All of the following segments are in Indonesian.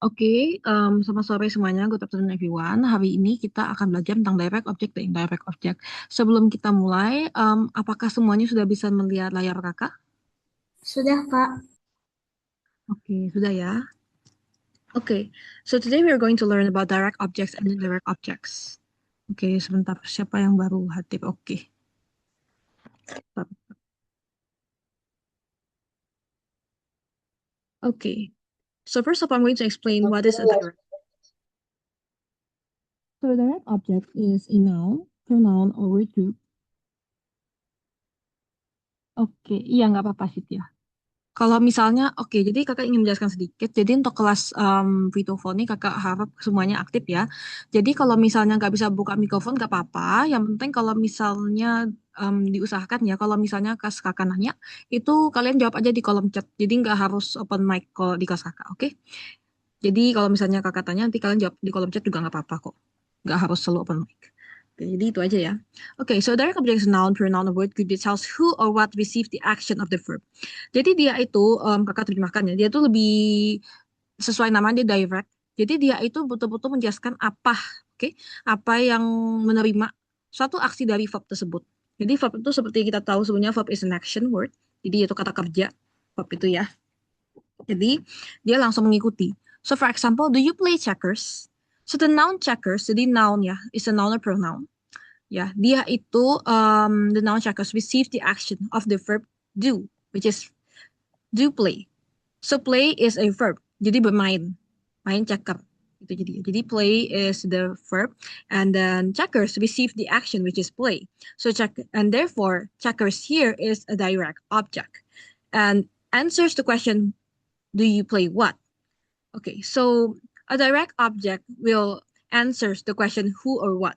Oke, selamat sore semuanya. Good afternoon everyone. Hari ini kita akan belajar tentang direct object dan indirect object. Sebelum kita mulai, apakah semuanya sudah bisa melihat layar kakak? Sudah, Kak. Oke, sudah ya. Oke, so today we are going to learn about direct objects and indirect objects. Oke, sebentar. Siapa yang baru hadir? Oke. Oke. So first of all, I'm going to explain what is a direct. So a direct object is a noun, pronoun, or word group. Oke, iya nggak apa-apa sih ya. Kalau misalnya, oke, jadi kakak ingin menjelaskan sedikit. Jadi untuk kelas Vitophone ini kakak harap semuanya aktif ya. Jadi kalau misalnya nggak bisa buka mikrofon nggak apa-apa. Yang penting kalau misalnya diusahakan ya. Kalau misalnya kelas kakak nanya, itu kalian jawab aja di kolom chat. Jadi nggak harus open mic kalau di kelas kakak, oke? Jadi kalau misalnya kakak tanya, nanti kalian jawab di kolom chat juga nggak apa-apa kok. Nggak harus selalu open mic. Oke, jadi itu aja ya. Oke, so direct object is a noun, pronoun, or word group that tells who or what receive the action of the verb. Jadi dia itu, kakak terjemahkan ya, dia tuh lebih sesuai nama dia direct. Jadi dia itu betul-betul menjelaskan apa, oke, apa yang menerima suatu aksi dari verb tersebut. Jadi verb itu seperti kita tahu sebenarnya verb is an action word. Jadi itu kata kerja, verb itu ya. Jadi dia langsung mengikuti. So for example, do you play checkers? So the noun checkers, jadi noun ya, is a noun or pronoun. Ya, dia itu the noun checkers receive the action of the verb do, which is do play. So play is a verb. Jadi bermain, main checker. Itu jadi play is the verb, and then checkers receive the action which is play. So check, and therefore checkers here is a direct object, and answers the question, do you play what? Okay, so a direct object will answers the question who or what,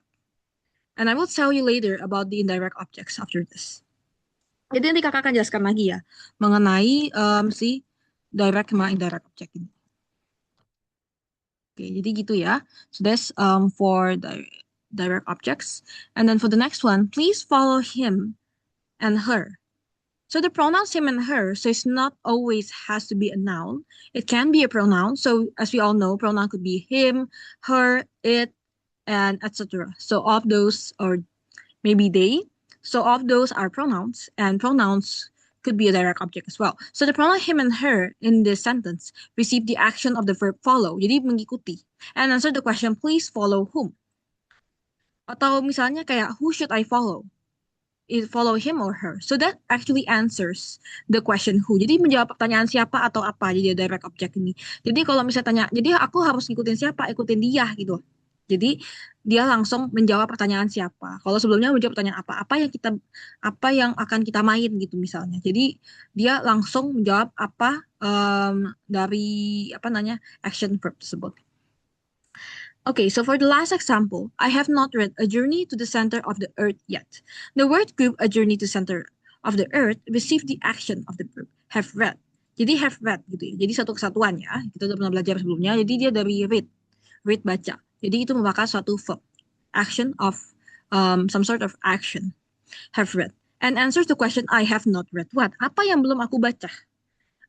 and I will tell you later about the indirect objects after this. Jadi nanti kakak akan jelaskan lagi ya mengenai si direct sama indirect object ini. Oke, jadi gitu ya. So that's for the direct objects. And then for the next one, please follow him and her. So the pronouns him and her, so it's not always has to be a noun. It can be a pronoun. So as we all know, pronoun could be him, her, it, and etc. So all of those, or maybe they. So all of those are pronouns, and pronouns could be a direct object as well. So the pronoun him and her in this sentence receive the action of the verb follow. Jadi mengikuti. And answer the question, please follow whom? Atau misalnya kayak, who should I follow? Is follow him or her. So that actually answers the question who. Jadi menjawab pertanyaan siapa atau apa, jadi direct object ini. Jadi kalau misalnya tanya, jadi aku harus ngikutin siapa? Ikutin dia gitu. Jadi dia langsung menjawab pertanyaan siapa. Kalau sebelumnya menjawab pertanyaan apa yang kita, apa yang akan kita main gitu misalnya. Jadi dia langsung menjawab apa dari apa namanya action verb tersebut. Okay, so for the last example, I have not read A Journey to the Center of the Earth yet. The word group A Journey to Center of the Earth received the action of the verb have read. Jadi have read gitu ya. Jadi satu kesatuan ya. Kita udah pernah belajar sebelumnya. Jadi dia dari read, read baca. Jadi itu merupakan suatu verb, action of some sort of action. Have read. And answers the question I have not read. What? Apa yang belum aku baca?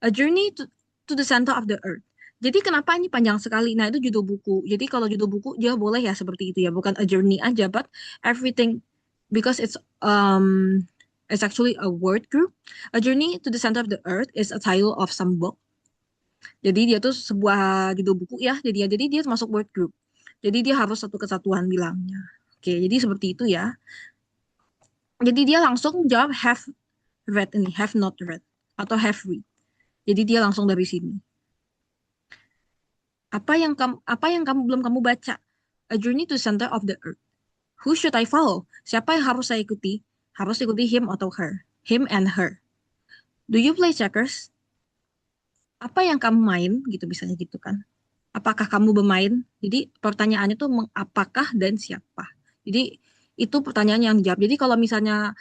A Journey to the Center of the Earth. Jadi kenapa ini panjang sekali? Nah, itu judul buku. Jadi kalau judul buku dia boleh ya seperti itu ya, bukan a journey aja, but everything because it's actually a word group. A Journey to the Center of the Earth is a title of some book. Jadi dia tuh sebuah judul buku ya. Jadi dia masuk word group. Jadi dia harus satu kesatuan bilangnya. Oke, jadi seperti itu ya. Jadi dia langsung jawab have read ini, have not read atau have read. Jadi dia langsung dari sini. Apa yang kamu belum kamu baca? A Journey to Center of the Earth. Who should I follow? Siapa yang harus saya ikuti? Harus ikuti him atau her. Him and her. Do you play checkers? Apa yang kamu main? Gitu misalnya gitu kan. Apakah kamu bermain? Jadi pertanyaannya tuh apakah dan siapa. Jadi itu pertanyaan yang dijawab. Jadi kalau misalnya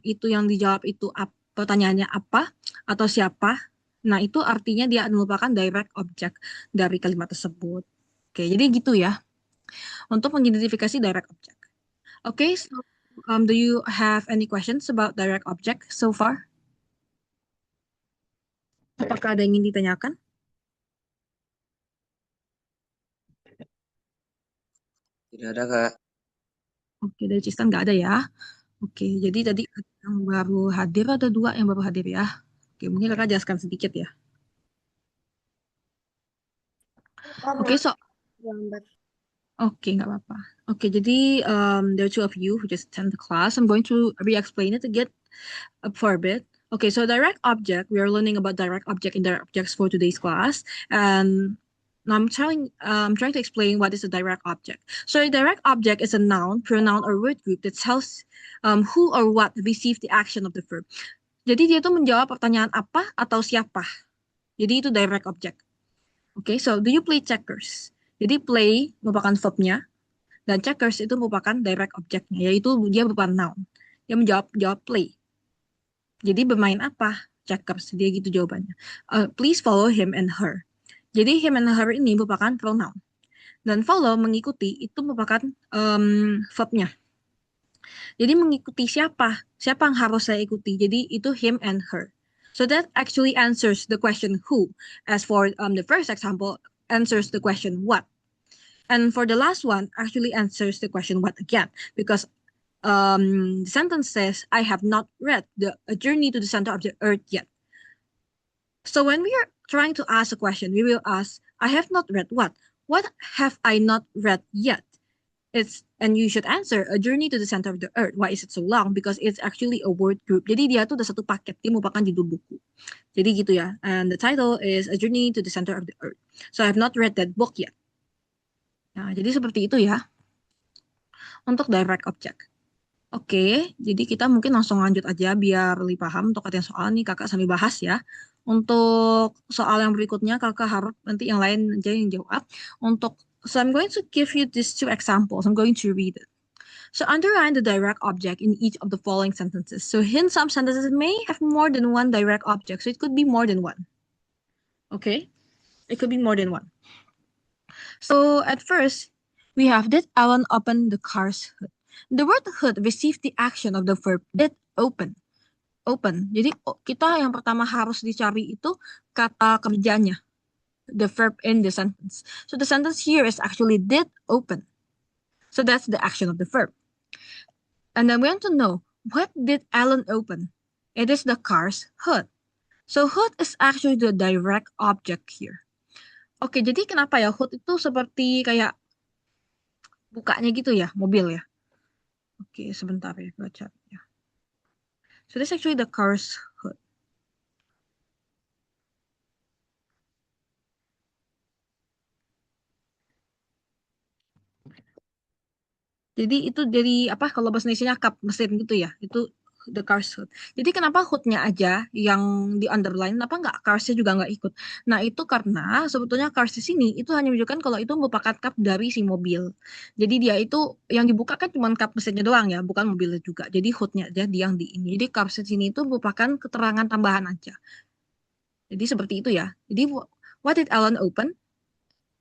itu yang dijawab itu pertanyaannya apa atau siapa, nah itu artinya dia merupakan direct object dari kalimat tersebut. Oke, jadi gitu ya untuk mengidentifikasi direct object. Oke, so do you have any questions about direct object so far? Apakah ada yang ingin ditanyakan? Tidak ada, Kak. Oke, dari Cistan nggak ada ya. Oke, jadi tadi ada yang baru hadir, ada dua yang baru hadir ya. Oke, mungkin kakak jelaskan sedikit ya. Oke, so Lambat. oke, nggak apa-apa. Oke, jadi there are two of you who just attend the class. I'm going to re-explain it again for a bit. Okay, so direct object, we are learning about direct object and direct objects for today's class. And now I'm trying to explain what is a direct object. So a direct object is a noun, pronoun, or word group that tells who or what receive the action of the verb. Jadi dia tuh menjawab pertanyaan apa atau siapa. Jadi itu direct object. Okay, so do you play checkers? Jadi play merupakan verbnya dan checkers itu merupakan direct objectnya, yaitu dia berupa noun. Dia menjawab play. Jadi bermain apa? Checkers. Dia gitu jawabannya. Please follow him and her. Jadi him and her ini merupakan pronoun. Dan follow, mengikuti, itu merupakan verbnya. Jadi mengikuti siapa? Siapa yang harus saya ikuti? Jadi itu him and her. So that actually answers the question who. As for the first example, answers the question what. And for the last one, actually answers the question what again. Because the sentence says, I have not read A Journey to the Center of the Earth yet. So when we are trying to ask a question, we will ask, I have not read what? What have I not read yet? And you should answer A Journey to the Center of the Earth. Why is it so long? Because it's actually a word group. Jadi dia tuh udah satu paket, dia merupakan judul buku. Jadi gitu ya. And the title is A Journey to the Center of the Earth. So I have not read that book yet. Nah, jadi seperti itu ya untuk direct object. Oke, jadi kita mungkin langsung lanjut aja biar lebih paham untuk latihan soal nih kakak sambil bahas ya. Untuk soal yang berikutnya kakak harap nanti yang lain aja yang jawab. So I'm going to give you these two examples. I'm going to read it. So underline the direct object in each of the following sentences. So in some sentences it may have more than one direct object. So it could be more than one. Okay, it could be more than one. So at first we have did Alan open the car's hood. The word hood received the action of the verb did open. Open. Jadi kita yang pertama harus dicari itu kata kerjanya. The verb in the sentence. So the sentence here is actually did open. So that's the action of the verb. And then we want to know, what did Alan open? It is the car's hood. So hood is actually the direct object here. Oke, jadi kenapa ya hood itu seperti kayak bukanya gitu ya, mobil ya? Oke, sebentar ya baca ya. So this is actually the car's hood. Jadi itu dari apa kalau bahasa Indonesia kap mesin gitu ya. Itu the car's hood. Jadi kenapa hoodnya aja yang di underline, kenapa nggak carsnya juga nggak ikut? Nah itu karena sebetulnya cars di sini itu hanya menunjukkan kalau itu merupakan kap dari si mobil. Jadi dia itu yang dibuka kan cuma kap mesinnya doang ya, bukan mobilnya juga. Jadi hoodnya aja dia yang di ini. Jadi cars di sini itu merupakan keterangan tambahan aja. Jadi seperti itu ya. Jadi what did Alan open?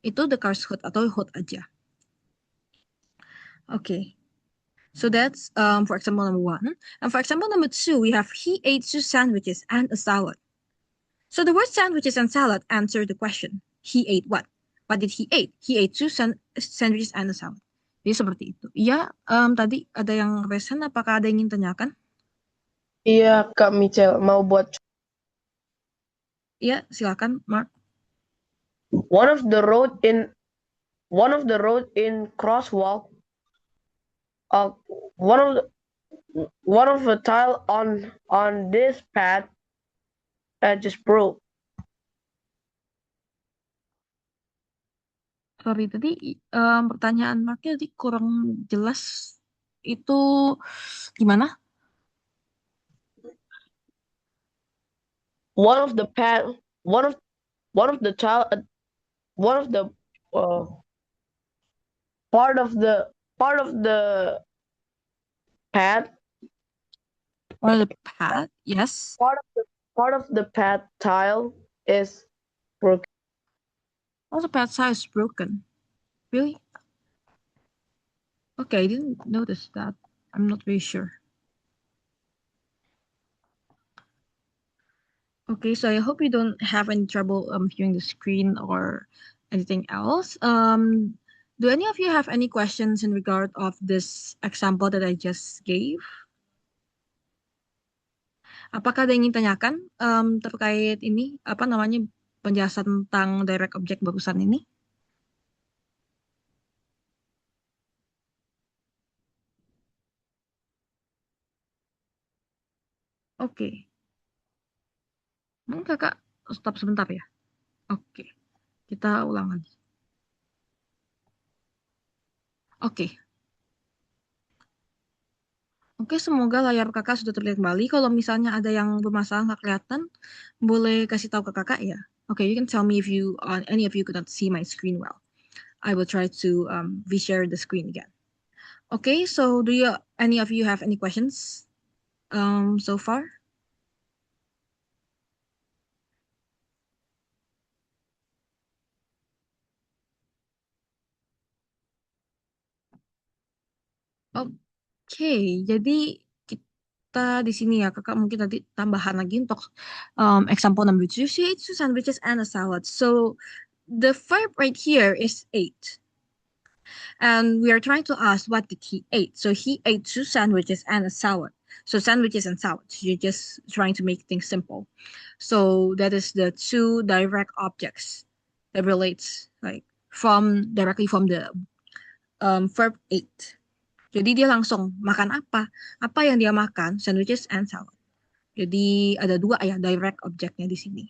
Itu the car's hood atau hood aja. Okay. So that's for example number one. And for example number two, we have he ate two sandwiches and a salad. So the word sandwiches and salad answer the question. He ate what? What did he ate? He ate two sandwiches and a salad. Jadi seperti itu. Iya, tadi ada yang resen, apakah ada yang ingin tanyakan? Iya, Kak Michelle mau buat Iya, silakan, Mark. one of the road in crosswalk. One of the tile on this path just broke. Sorry, tadi pertanyaan Marknya tadi kurang jelas. Itu gimana? One of the path, one of the tile, one of the part of the path. Or the path, yes. Part of the path tile is broken. Oh, the path tile is broken. Really? Okay, I didn't notice that. I'm not very sure. Okay, so I hope you don't have any trouble viewing the screen or anything else. Do any of you have any questions in regard of this example that I just gave? Apakah ada yang ingin tanyakan terkait ini, apa namanya, penjelasan tentang direct object barusan ini? Oke. Kakak stop sebentar ya. Oke. Kita ulang lagi. Oke. Oke, semoga layar kakak sudah terlihat kembali. Kalau misalnya ada yang bermasalah nggak kelihatan, boleh kasih tahu ke kakak ya. Okay, you can tell me if any of you could not see my screen well. I will try to reshare the screen again. Okay, so do any of you have any questions so far? Oke, jadi kita di sini ya, kakak mungkin nanti tambahan lagi untuk example number 2. She ate 2 sandwiches and a salad. So the verb right here is ate. And we are trying to ask what did he ate. So he ate 2 sandwiches and a salad. So sandwiches and salads, you're just trying to make things simple. So that is the 2 direct objects that relates like directly from the verb ate. Jadi dia langsung makan apa? Apa yang dia makan? Sandwiches and salad. Jadi ada 2 ya direct objectnya di sini.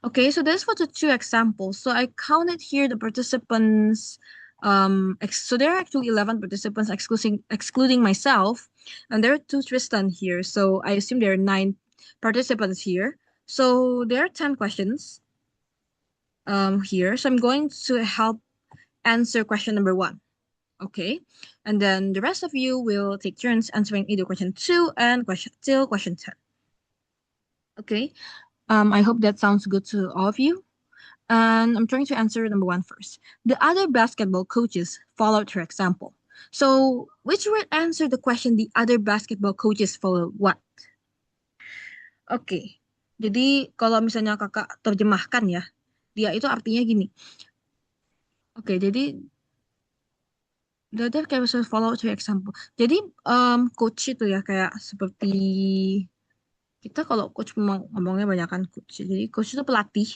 Okay, so that's for the 2 examples. So I counted here the participants. So there are actually 11 participants excluding myself, and there are 2 Tristan here. So I assume there are 9 participants here. So there are 10 questions here. So I'm going to help answer question number 1. Okay, and then the rest of you will take turns answering either question 2 and till question 10. Okay, I hope that sounds good to all of you. And I'm trying to answer number 1 first. The other basketball coaches followed her example. So, which would answer the question, the other basketball coaches follow what? Oke, jadi kalau misalnya kakak terjemahkan ya, dia itu artinya gini. Oke, jadi the other coaches follow her example. Jadi coach itu ya kayak seperti kita kalau coach memang ngomongnya banyak kan coach. Jadi coach itu pelatih.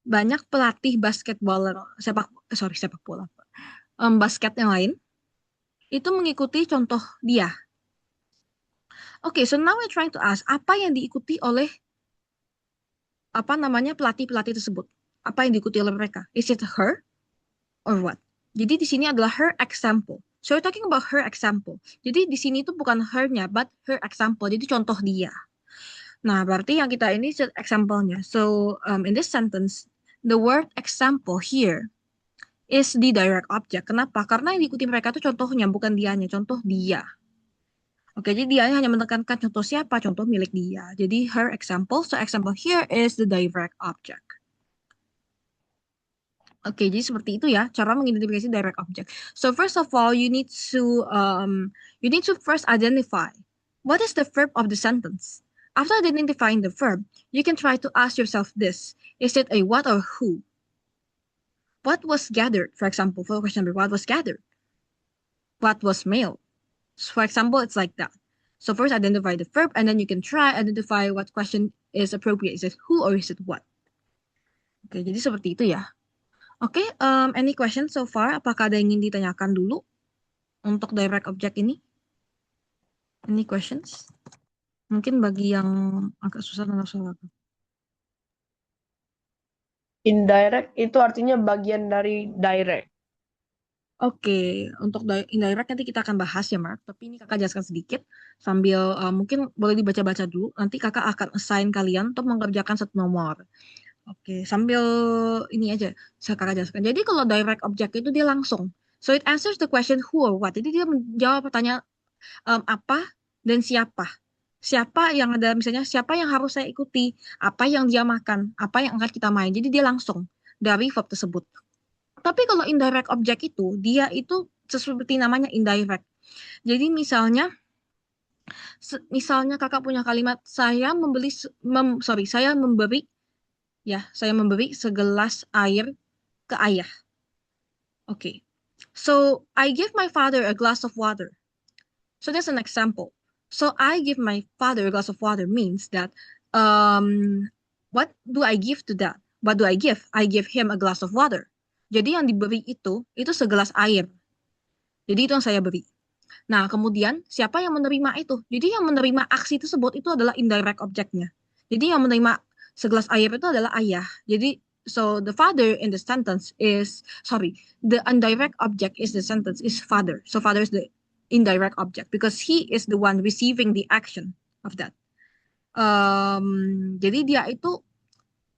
Banyak pelatih sepak bola. Basket yang lain itu mengikuti contoh dia. Oke, so now we're trying to ask apa yang diikuti oleh pelatih-pelatih tersebut? Apa yang diikuti oleh mereka? Is it her or what? Jadi di sini adalah her example. So we're talking about her example. Jadi di sini itu bukan her-nya, but her example. Jadi contoh dia. Nah, berarti yang kita ini example-nya. So in this sentence, the word example here is the direct object. Kenapa? Karena yang diikuti mereka itu contohnya, bukan dianya, contoh dia. Oke, jadi dia hanya menekankan contoh siapa, contoh milik dia. Jadi her example, so example here is the direct object. Oke, jadi seperti itu ya cara mengidentifikasi direct object. So first of all, you need to first identify what is the verb of the sentence. After identifying the verb, you can try to ask yourself this: is it a what or who? What was gathered? For example, for question number, what was gathered? What was mailed? So for example, it's like that. So first identify the verb, and then you can try identify what question is appropriate. Is it who or is it what? Oke, jadi seperti itu ya. Oke, any question so far? Apakah ada yang ingin ditanyakan dulu untuk direct object ini? Any questions? Mungkin bagi yang agak susah dan susah. Indirect itu artinya bagian dari direct. Oke, untuk indirect nanti kita akan bahas ya, Mark. Tapi ini kakak jelaskan sedikit sambil mungkin boleh dibaca-baca dulu. Nanti kakak akan assign kalian untuk mengerjakan satu nomor. Oke, sambil ini aja saya kakak jelaskan. Jadi kalau direct object itu dia langsung. So it answers the question who or what. Jadi dia menjawab pertanyaan apa dan siapa. Siapa yang ada, misalnya siapa yang harus saya ikuti, apa yang dia makan, apa yang akan kita main. Jadi dia langsung dari verb tersebut. Tapi kalau indirect object itu, dia itu seperti namanya indirect. Jadi misalnya kakak punya kalimat saya memberi segelas air ke ayah. Okay. So I give my father a glass of water. So that's an example. So I give my father a glass of water means that what do I give to that? What do I give? I give him a glass of water. Jadi yang diberi itu segelas air. Jadi itu yang saya beri. Nah, kemudian siapa yang menerima itu? Jadi yang menerima aksi tersebut itu adalah indirect objeknya. Jadi yang menerima segelas air itu adalah ayah. Jadi so the father in the sentence is sorry, the indirect object is the sentence is father. So father is the indirect object because he is the one receiving the action of that. Jadi dia itu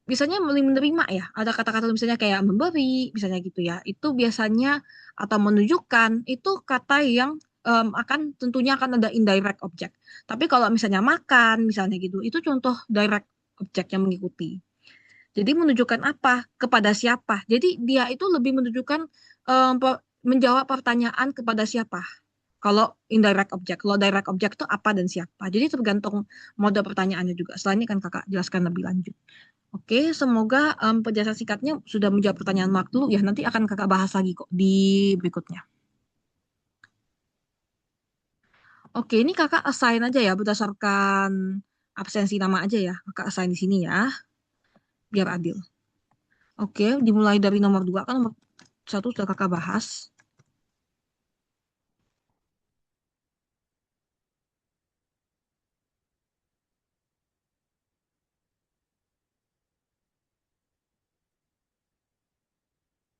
biasanya menerima ya. Ada kata-kata misalnya kayak memberi, misalnya gitu ya. Itu biasanya atau menunjukkan itu kata yang akan tentunya akan ada indirect object. Tapi kalau misalnya makan, misalnya gitu, itu contoh direct object yang mengikuti. Jadi menunjukkan apa? Kepada siapa? Jadi dia itu lebih menunjukkan menjawab pertanyaan kepada siapa. Kalau indirect object, kalau direct object itu apa dan siapa. Jadi tergantung mode pertanyaannya juga. Setelah ini kan kakak jelaskan lebih lanjut. Oke, semoga penjelasan singkatnya sudah menjawab pertanyaan Mark dulu ya. Nanti akan kakak bahas lagi kok di berikutnya. Oke, ini kakak assign aja ya berdasarkan absensi nama aja ya. Kakak assign di sini ya, biar adil. Oke, dimulai dari nomor 2 kan nomor 1 sudah kakak bahas.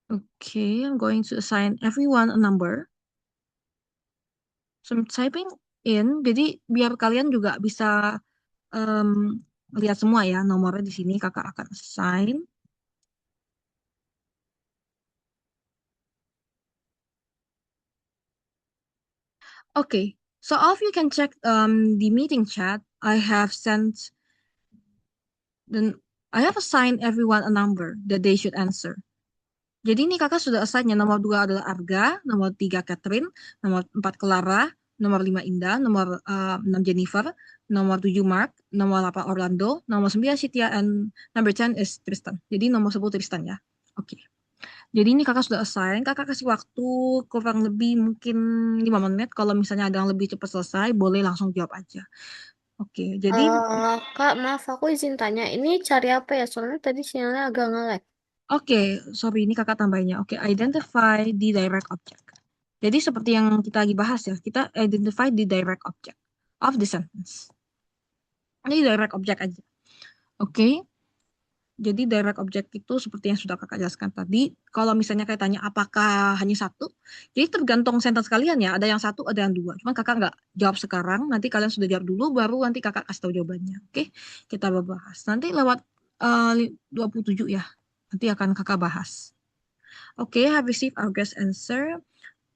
Okay, I'm going to assign everyone a number. So I'm typing in, jadi biar kalian juga bisa lihat semua ya nomornya di sini kakak akan assign. Okay, so all of you can check the meeting chat. Then I have assigned everyone a number that they should answer. Jadi ini kakak sudah assign ya. Nomor 2 adalah Arga, nomor 3 Catherine, nomor 4 Clara, nomor 5 Indah, nomor 6 Jennifer, nomor 7 Mark, nomor 8 Orlando, nomor 9 Cynthia, and number 10 is Tristan. Jadi nomor 10 Tristan ya. Oke. Jadi ini kakak sudah assign, kakak kasih waktu kurang lebih mungkin 5 menit. Kalau misalnya ada yang lebih cepat selesai, boleh langsung jawab aja. Oke, jadi Kak, maaf aku izin tanya. Ini cari apa ya? Soalnya tadi sinyalnya agak nge-lag. oke, sorry ini kakak tambahinnya. Oke, identify the direct object. Jadi seperti yang kita lagi bahas ya, kita identify the direct object of the sentence. Ini direct object aja. Oke, jadi direct object itu seperti yang sudah kakak jelaskan tadi. Kalau misalnya kayak tanya apakah hanya satu, jadi tergantung sentence kalian ya. Ada yang satu, ada yang dua. Cuman kakak nggak jawab sekarang. Nanti kalian sudah jawab dulu, baru nanti kakak kasih tahu jawabannya. Oke, kita bahas. Nanti lewat 27 ya. Nanti akan kakak bahas. Oke, have received our guest answer.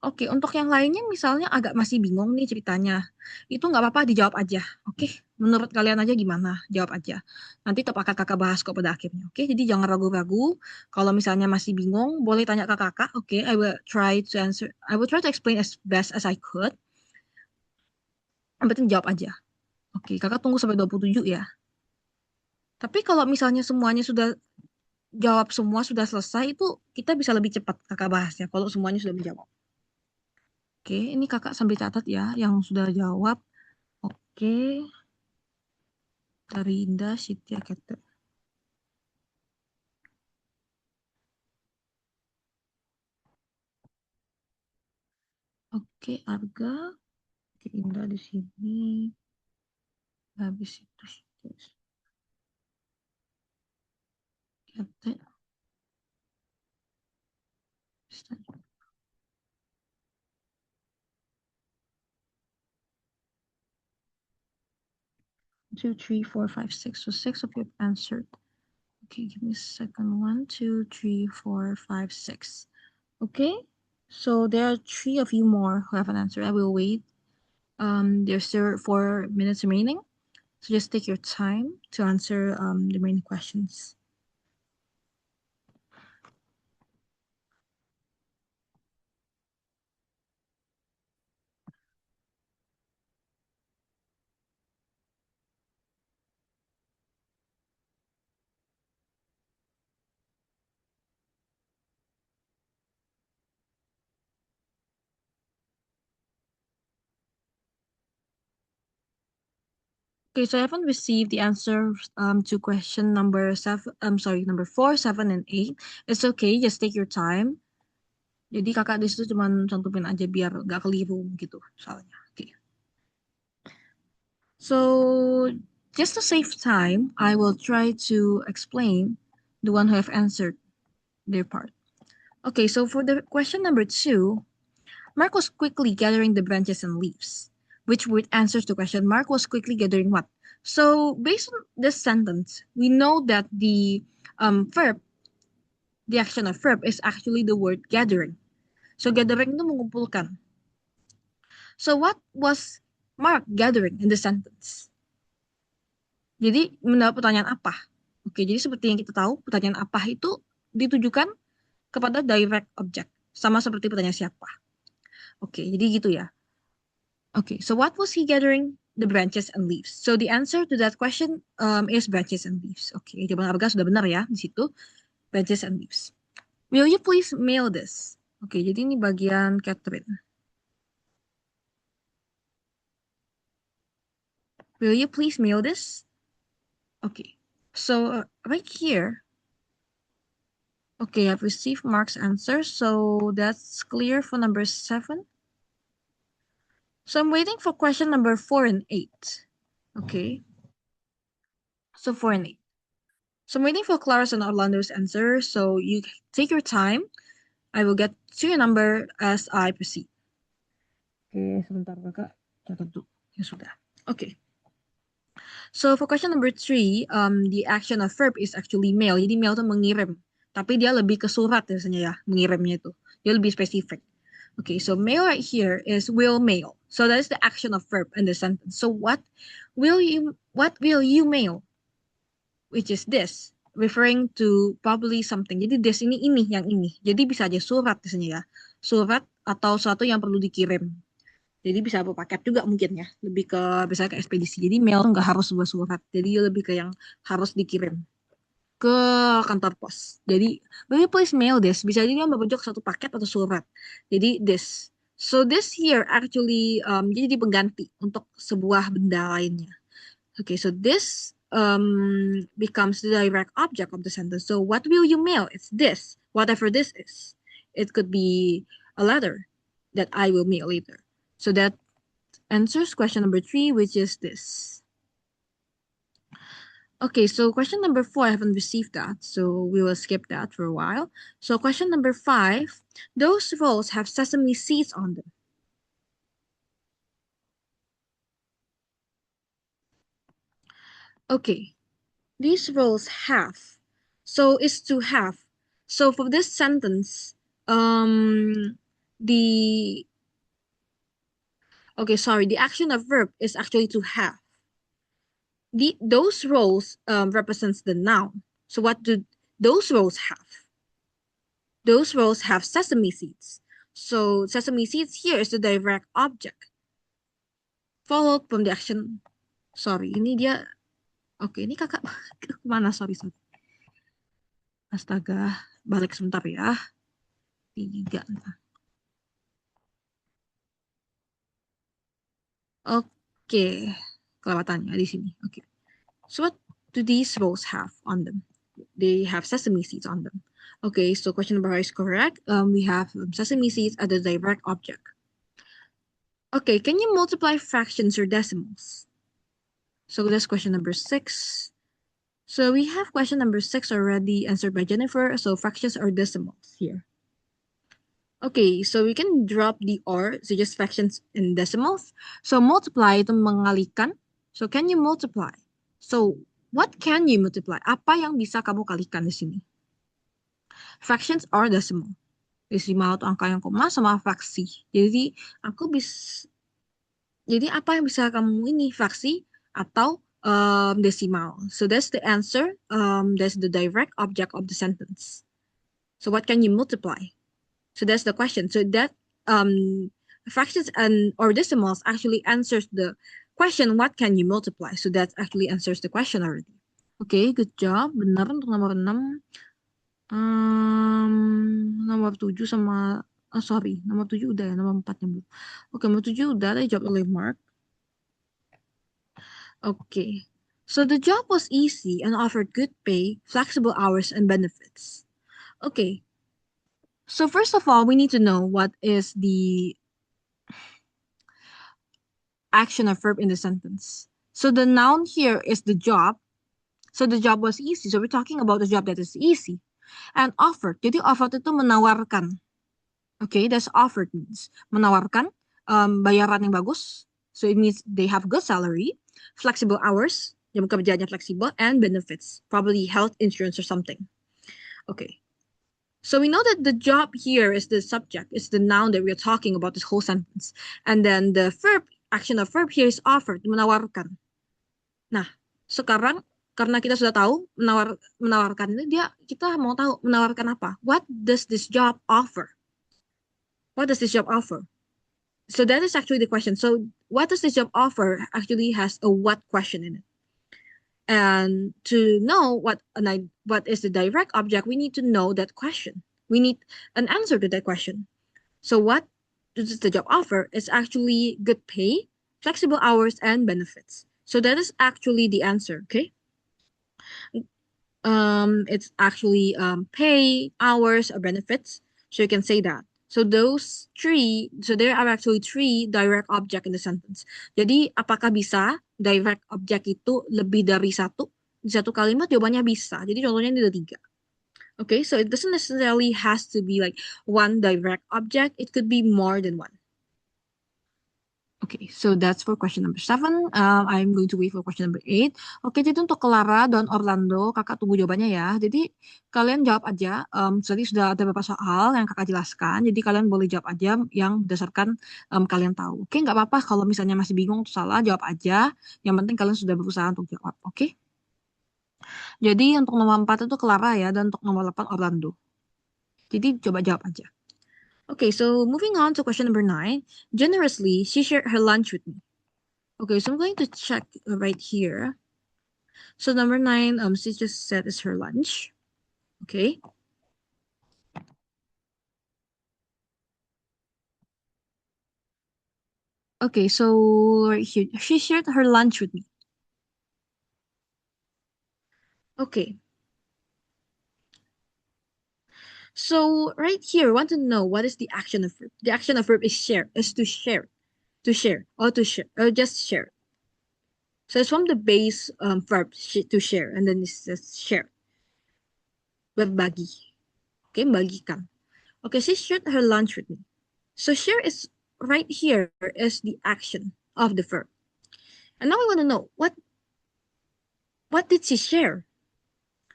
Oke, untuk yang lainnya misalnya agak masih bingung nih ceritanya. Itu nggak apa-apa dijawab aja. Oke, menurut kalian aja gimana? Jawab aja. Nanti tetap akan kakak bahas kok pada akhirnya. Oke, jadi jangan ragu-ragu. Kalau misalnya masih bingung, boleh tanya ke kakak. Oke, I will try to answer. I will try to explain as best as I could. Yang penting jawab aja. Oke, kakak tunggu sampai 27 ya. Tapi kalau misalnya semuanya sudah jawab semua sudah selesai, itu kita bisa lebih cepat kakak bahasnya. Kalau semuanya sudah menjawab. Oke, ini kakak sambil catat ya yang sudah jawab. Oke, dari Indah, Siti, Kete. Oke, Arga. Oke, Indah di sini. Habis itu Siti, Kete. 2, 3, 4, 5, 6. So 6 of you have answered. Okay, give me a second. 1, 2, 3, 4, 5, 6. Okay, so there are 3 of you more who have an answer. I will wait. There's still 4 minutes remaining. So just take your time to answer the remaining questions. Okay, so I haven't received the answer to question number 4, 7, and 8. It's okay, just take your time. Jadi kakak di situ cuma cantumin aja biar gak keliru gitu soalnya. Okay. So just to save time, I will try to explain the one who have answered their part. Okay, so for the question number 2, Mark was quickly gathering the branches and leaves, which would answers the question. Mark was quickly gathering what? So based on this sentence, we know that the verb, the action of verb is actually the word gathering. So gathering itu mengumpulkan. So what was Mark gathering in the sentence? Jadi mendapat pertanyaan apa? Oke, jadi seperti yang kita tahu, pertanyaan apa itu ditujukan kepada direct object. Sama seperti pertanyaan siapa. Oke, jadi gitu ya. Okay, so what was he gathering? The branches and leaves. So the answer to that question is branches and leaves. Okay, jawaban Arga sudah benar ya di situ. Branches and leaves. Will you please mail this? Oke, jadi ini bagian Catherine. Will you please mail this? Okay, so right here. Okay, I've received Mark's answer, so that's clear for number 7. So I'm waiting for question number 4 and 8. Okay. So 4 and 8. So I'm waiting for Clara's and Orlando's answer. So you take your time. I will get to your number as I proceed. Oke, sebentar kakak catat dulu. Ya sudah. Okay. So for question number 3, the action of verb is actually mail. Jadi mail itu mengirim. Tapi dia lebih ke surat biasanya ya, mengirimnya itu. Dia lebih spesifik. Okay, so mail right here is will mail. So that is the action of verb in the sentence. So what will you mail? Which is this, referring to probably something. Jadi this ini yang ini. Jadi bisa aja surat biasanya ya. Surat atau sesuatu yang perlu dikirim. Jadi bisa apa paket juga mungkin ya. Lebih ke misalnya ke ekspedisi. Jadi mail nggak harus sebuah surat. Jadi lebih ke yang harus dikirim ke kantor pos. Jadi, will you please mail this? Bisa jadi yang berbentuk satu paket atau surat. Jadi this. So this here actually jadi pengganti untuk sebuah benda lainnya. Okay, so this becomes the direct object of the sentence. So what will you mail? It's this, whatever this is. It could be a letter that I will mail later. So that answers question number 3, which is this. Okay, so question number 4, I haven't received that, so we will skip that for a while. So question number 5, those rolls have sesame seeds on them. Okay, these rolls have. So it's to have. So for this sentence, the action of verb is actually to have. Those roles represents the noun. So what do those roles have? Those roles have sesame seeds. So sesame seeds here is the direct object. Followed from the action. Sorry, ini dia. Oke, ini kakak kemana? Sorry. Astaga, balik sebentar ya. 3. Oke, kelewatannya di sini. Oke. So what do these roles have on them? They have sesame seeds on them. Okay, so question number 5 is correct. We have sesame seeds as the direct object. Okay, can you multiply fractions or decimals? So that's question number 6. So we have question number 6 already answered by Jennifer. So fractions or decimals here. Okay, so we can drop the or, so just fractions and decimals. So multiply itu mengalikan. So can you multiply? So what can you multiply? Apa yang bisa kamu kalikan di sini? Fractions or decimal. Desimal itu angka yang koma sama fraksi. Jadi jadi apa yang bisa kamu ini fraksi atau decimal. So that's the answer. That's the direct object of the sentence. So what can you multiply? So that's the question. So that fractions and or decimals actually answers the question, what can you multiply? So that actually answers the question already. Okay, good job. Benar untuk nomor 6. Nomor 7 sama nomor 7 udah ya, nomor 4 yang belum. Oke, nomor 7 udah dijawab oleh Mark. Okay. So the job was easy and offered good pay, flexible hours, and benefits. Okay. So first of all, we need to know what is the action or verb in the sentence. So the noun here is the job. So the job was easy. So we're talking about the job that is easy. And offered. Jadi offered itu menawarkan. Okay, that's offered means menawarkan bayaran yang bagus. So it means they have good salary, flexible hours, jam kerjanya fleksibel, and benefits, probably health insurance or something. Okay, so we know that the job here is the subject, it's the noun that we're talking about this whole sentence. And then the verb, action of verb here is offered, menawarkan. Nah, sekarang karena kita sudah tahu menawarkan ini kita mau tahu menawarkan apa? What does this job offer? What does this job offer? So that is actually the question. So what does this job offer actually has a what question in it. And to know what is the direct object, we need to know that question. We need an answer to that question. So what does the job offer? It's actually good pay, flexible hours, and benefits. So that is actually the answer, okay? It's actually pay, hours, or benefits. So you can say that. So there are actually three direct object in the sentence. Jadi apakah bisa direct object itu lebih dari satu? Di satu kalimat jawabannya bisa. Jadi contohnya ini ada tiga. Okay, so it doesn't necessarily has to be like one direct object. It could be more than one. Okay, so that's for question number 7. I'm going to wait for question number 8. Oke, jadi untuk Clara dan Orlando, kakak tunggu jawabannya ya. Jadi kalian jawab aja. Tadi sudah ada beberapa soal yang kakak jelaskan. Jadi kalian boleh jawab aja yang berdasarkan kalian tahu. Oke, nggak apa-apa kalau misalnya masih bingung atau salah, jawab aja. Yang penting kalian sudah berusaha untuk jawab. Oke. Jadi untuk nomor 4 itu Clara ya, dan untuk nomor 8 Orlando. Jadi coba jawab aja. Okay, so moving on to question number 9. Generously, she shared her lunch with me. Okay, so I'm going to check right here. So number 9, she just said is her lunch. Okay. Okay, so right here, she shared her lunch with me. Okay. So right here, we want to know what is the action of verb. The action of verb is share, is to share, or just share. So it's from the base verb to share, and then it says share. Berbagi. Okay, bagikan. Okay, she shared her lunch with me. So share is right here is the action of the verb. And now we want to know what did she share?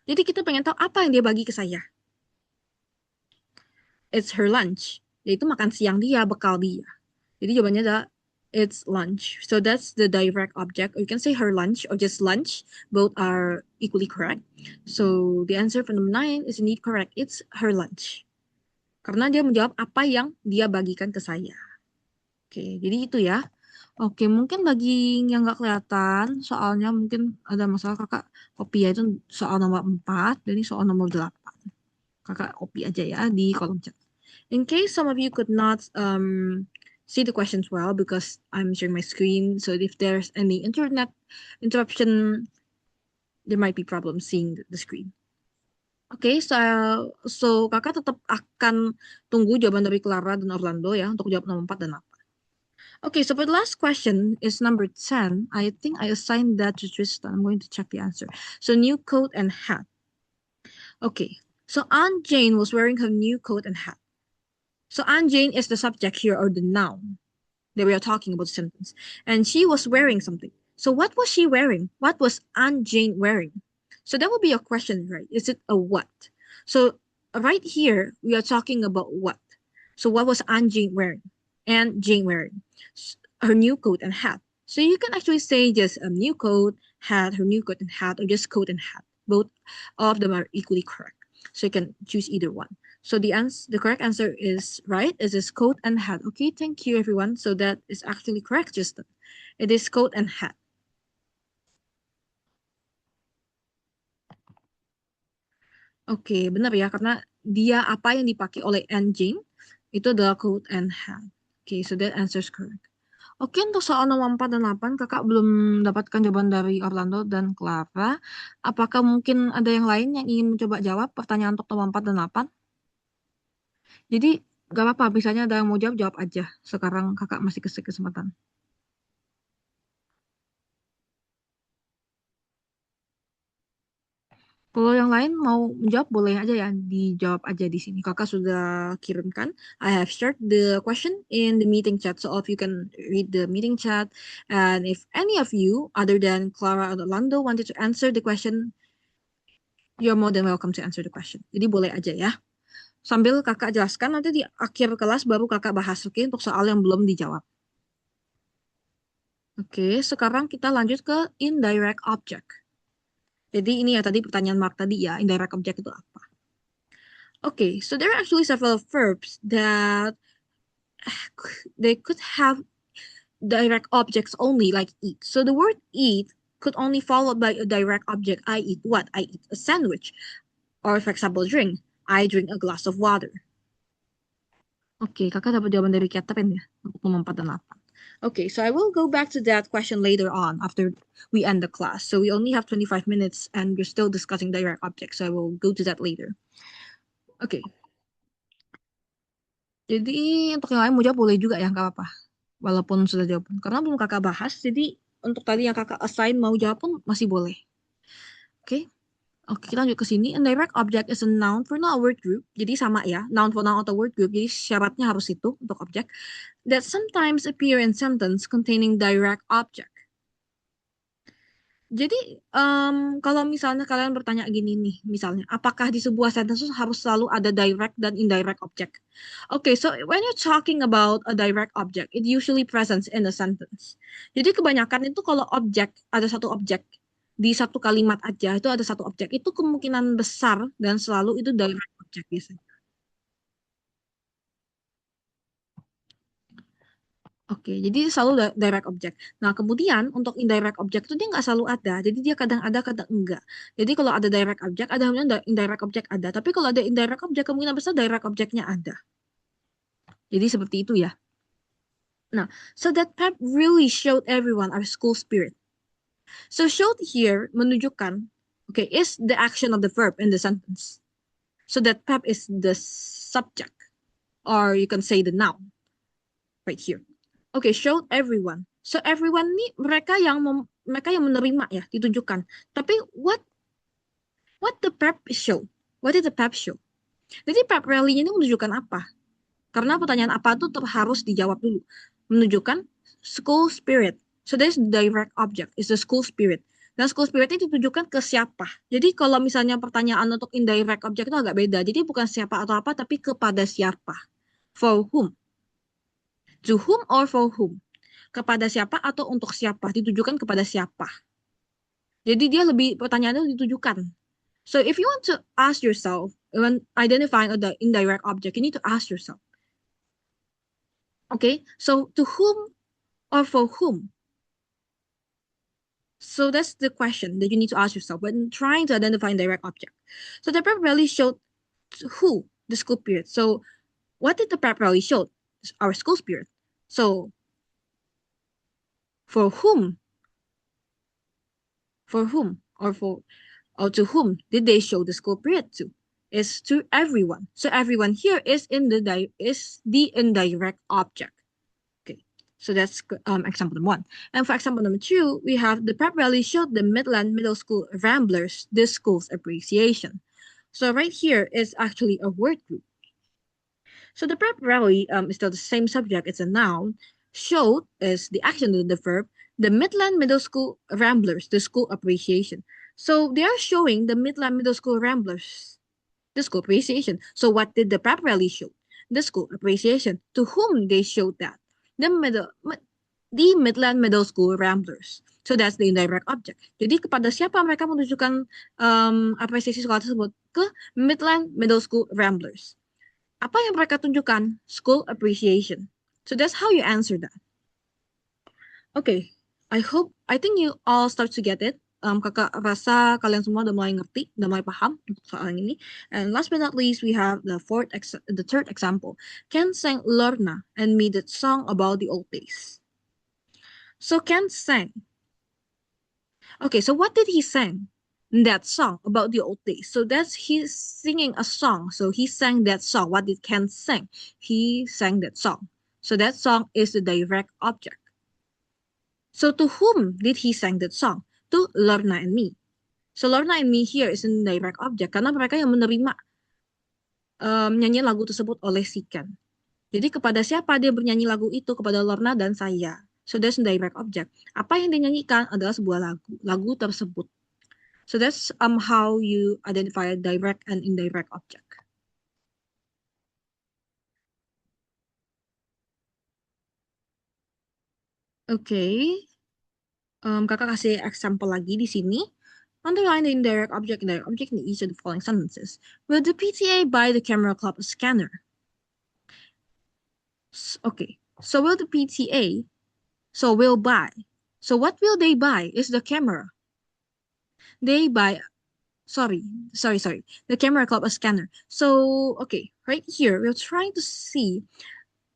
Jadi kita pengen tahu apa yang dia bagi ke saya. It's her lunch. Yaitu makan siang dia, bekal dia. Jadi jawabannya adalah it's lunch. So that's the direct object. Or you can say her lunch or just lunch. Both are equally correct. So the answer for number 9 is indeed correct. It's her lunch. Karena dia menjawab apa yang dia bagikan ke saya. Oke, jadi itu ya. Oke, mungkin bagi yang nggak kelihatan, soalnya mungkin ada masalah kakak copy ya, itu soal nomor 4, jadi soal nomor 8. Kakak copy aja ya di kolom chat. In case some of you could not see the questions well because I'm sharing my screen, so if there's any internet interruption, there might be problems seeing the screen. Oke, so kakak tetap akan tunggu jawaban dari Clara dan Orlando ya untuk jawab nomor 4 dan 8. Okay, so for the last question is number 10. I think I assigned that to Tristan. I'm going to check the answer. So new coat and hat. Okay, so Aunt Jane was wearing her new coat and hat. So Aunt Jane is the subject here or the noun that we are talking about the sentence. And she was wearing something. So what was she wearing? What was Aunt Jane wearing? So that would be a question, right? Is it a what? So right here, we are talking about what. So what was Aunt Jane wearing? Aunt Jane wearing her new coat and hat. So you can actually say just a new coat, hat, her new coat and hat, or just coat and hat. Both of them are equally correct. So you can choose either one. So the correct answer is right. It is coat and hat. Okay, thank you everyone. So that is actually correct, Justin. It is coat and hat. Oke, benar ya, karena dia apa yang dipakai oleh Aunt Jane itu adalah coat and hat. Okay, so that answer is correct. Oke, untuk soal nomor 4 dan 8, kakak belum mendapatkan jawaban dari Orlando dan Clara. Apakah mungkin ada yang lain yang ingin mencoba jawab pertanyaan untuk nomor 4 dan 8? Jadi, gak apa-apa, misalnya ada yang mau jawab, jawab aja. Sekarang kakak masih kasih kesempatan. Kalau yang lain mau menjawab, boleh aja ya, dijawab aja di sini. Kakak sudah kirimkan. I have shared the question in the meeting chat, so if you can read the meeting chat. And if any of you, other than Clara or Orlando, wanted to answer the question, you're more than welcome to answer the question. Jadi boleh aja ya. Sambil kakak jelaskan, nanti di akhir kelas baru kakak bahas, oke, untuk soal yang belum dijawab. Oke, sekarang kita lanjut ke indirect object. Jadi ini ya tadi pertanyaan Mark tadi ya, indirect object itu apa? Okay, so there are actually several verbs that they could have direct objects only, like eat. So the word eat could only followed by a direct object. I eat what? I eat a sandwich. Or for example, drink. I drink a glass of water. Oke, kakak dapat jawaban dari Catherine ya, untuk nomor 4 dan 8. Okay, so I will go back to that question later on after we end the class. So we only have 25 minutes and we're still discussing direct objects, so I will go to that later. Okay. Jadi untuk yang lain mau jawab boleh juga ya, nggak apa-apa. Walaupun sudah jawab. Karena belum kakak bahas, jadi untuk tadi yang kakak assign mau jawab pun masih boleh. Oke? Oke, kita lanjut ke sini. Indirect object is a noun for not a word group. Jadi sama ya, noun for noun atau word group. Jadi syaratnya harus itu untuk objek. That sometimes appear in sentence containing direct object. Jadi, kalau misalnya kalian bertanya gini nih, misalnya, apakah di sebuah sentence harus selalu ada direct dan indirect object? Okay, so when you're talking about a direct object, it usually presents in a sentence. Jadi kebanyakan itu kalau objek, ada satu objek, di satu kalimat aja, itu ada satu objek, itu kemungkinan besar dan selalu itu direct object biasanya. Oke, jadi selalu direct object. Nah, kemudian untuk indirect object itu dia nggak selalu ada. Jadi dia kadang ada, kadang enggak. Jadi kalau ada direct object, ada kemungkinan indirect object ada. Tapi kalau ada indirect object, kemungkinan besar direct objectnya ada. Jadi seperti itu ya. Nah, so that Pep really showed everyone our school spirit. So showed here menunjukkan, okay, is the action of the verb in the sentence. So that Pep is the subject, or you can say the noun, right here. Okay, showed everyone. So everyone nih mereka yang menerima ya, ditunjukkan. Tapi what the Pep show? What did the Pep show? Jadi Pep rally-nya ini menunjukkan apa? Karena pertanyaan apa itu harus dijawab dulu. Menunjukkan school spirit. So there's direct object, is the school spirit. Dan school spirit itu ditujukan ke siapa. Jadi kalau misalnya pertanyaan untuk indirect object itu agak beda. Jadi bukan siapa atau apa, tapi kepada siapa. For whom? To whom or for whom? Kepada siapa atau untuk siapa? Ditujukan kepada siapa. Jadi dia lebih pertanyaannya ditujukan. So if you want to ask yourself, when identifying the indirect object, you need to ask yourself. Okay, so to whom or for whom? So that's the question that you need to ask yourself when trying to identify indirect object. So the prep rally showed who? The school spirit. So what did the prep rally show? Our school spirit. So for whom? For whom? Or to whom did they show the school spirit to? Is to everyone. So everyone here is the indirect object. Okay, so that's example number 1. And for example number 2, we have the prep rally showed the Midland Middle School Ramblers this school's appreciation. So right here is actually a word group. So the prep rally is still the same subject. It's a noun. Showed is the action of the verb. The Midland Middle School Ramblers the school appreciation. So they are showing the Midland Middle School Ramblers the school appreciation. So what did the prep rally show? The school appreciation. To whom they showed that? The Midland Middle School Ramblers. So that's the indirect object. Jadi kepada siapa mereka menunjukkan apresiasi sekolah tersebut? Ke Midland Middle School Ramblers. Apa yang mereka tunjukkan? School appreciation. So that's how you answer that. Okay, I think you all start to get it. Kakak rasa kalian semua udah mulai ngerti, udah mulai paham untuk soal ini. And last but not least, we have the third example. Ken sang Lorna and made a song about the old days. So Ken sang. Okay, so what did he sing? That song about the old days. So that's he's singing a song. So he sang that song. What did Ken sing? He sang that song. So that song is the direct object. So to whom did he sing that song? To Lorna and me. So Lorna and me here is in direct object karena mereka yang menerima nyanyian lagu tersebut oleh si Ken. Jadi kepada siapa dia bernyanyi lagu itu? Kepada Lorna dan saya. So that's direct object. Apa yang dinyanyikan adalah sebuah lagu tersebut. So that's how you identify a direct and indirect object. Okay. Kakak kasih example lagi di sini. Underline the indirect object in each of the following sentences. Will the PTA buy the camera club a scanner? Okay. So will the PTA? So will buy. So what will they buy is the camera. They buy. Sorry. The camera club a scanner. So okay, right here we're trying to see.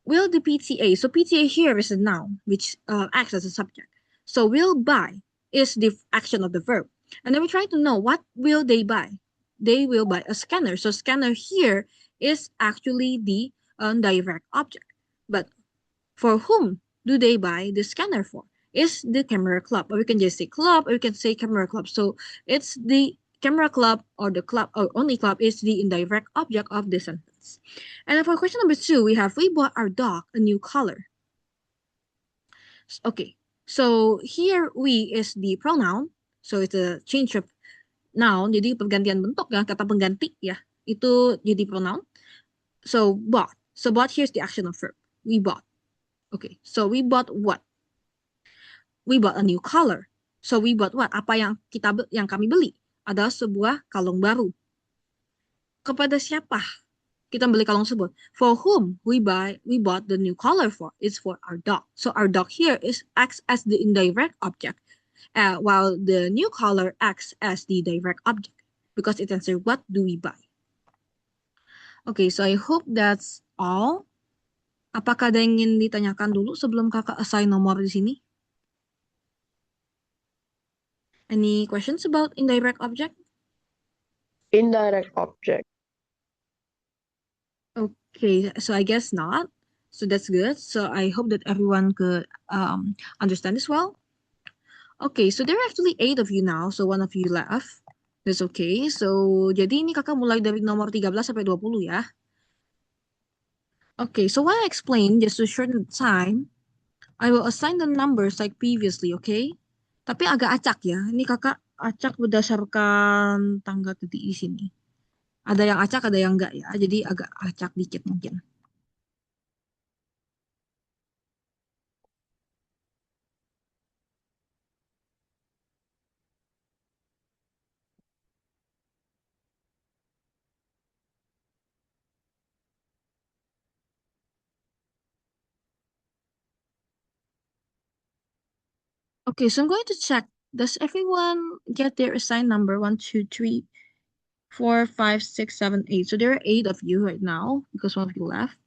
Will the PTA, so PTA here is a noun which acts as a subject. So will buy is the action of the verb. And then we're trying to know what will they buy. They will buy a scanner. So scanner here is actually the direct object. But for whom do they buy the scanner for? Is the camera club. Or we can just say club, or we can say camera club. So it's the camera club or the club or only club is the indirect object of the sentence. And then for question number 2, we have we bought our dog a new color. Okay, so here we is the pronoun. So it's a change of noun. Jadi pergantian bentuk ya, kata pengganti ya. Itu jadi pronoun. So bought. So bought here's the action of verb. We bought. Okay, so we bought what? We bought a new color. So we bought what? Apa yang kami beli adalah sebuah kalung baru. Kepada siapa kita beli kalung tersebut? For whom we bought the new color for? It's for our dog. So our dog here acts as the indirect object, while the new color acts as the direct object because it answers what do we buy. Okay, so I hope that's all. Apakah ada yang ingin ditanyakan dulu sebelum kakak assign nomor di sini? Any questions about indirect object? Indirect object. Okay, so I guess not. So that's good. So I hope that everyone could understand this well. Okay, so there are actually 8 of you now. So one of you left. That's okay. So jadi ini kakak mulai dari nomor 13 sampai 20 ya. Okay, so what I explained, just to shorten the time, I will assign the numbers like previously, okay? Tapi agak acak ya. Ini kakak acak berdasarkan tanggal titik di sini. Ada yang acak, ada yang enggak ya. Jadi agak acak dikit mungkin. Okay, so I'm going to check. Does everyone get their assigned number? 1, 2, 3, 4, 5, 6, 7, 8. So there are 8 of you right now because one of you left.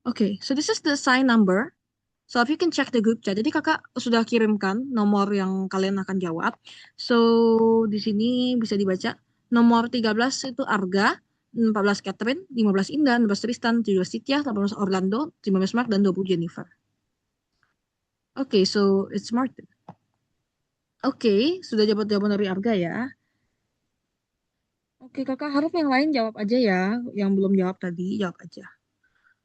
Okay, so this is the assigned number. So if you can check the group chat. Jadi kakak sudah kirimkan nomor yang kalian akan jawab. So di sini bisa dibaca. Nomor 13 itu Arga, 14 Catherine, 15 Indah, 16 Tristan, 17 Sitya, 18 Orlando, 15 Mark, dan 20 Jennifer. Okay, so it's Martin. Oke, sudah dapat jawaban dari Arga ya. Oke, kakak harap yang lain jawab aja ya. Yang belum jawab tadi, jawab aja.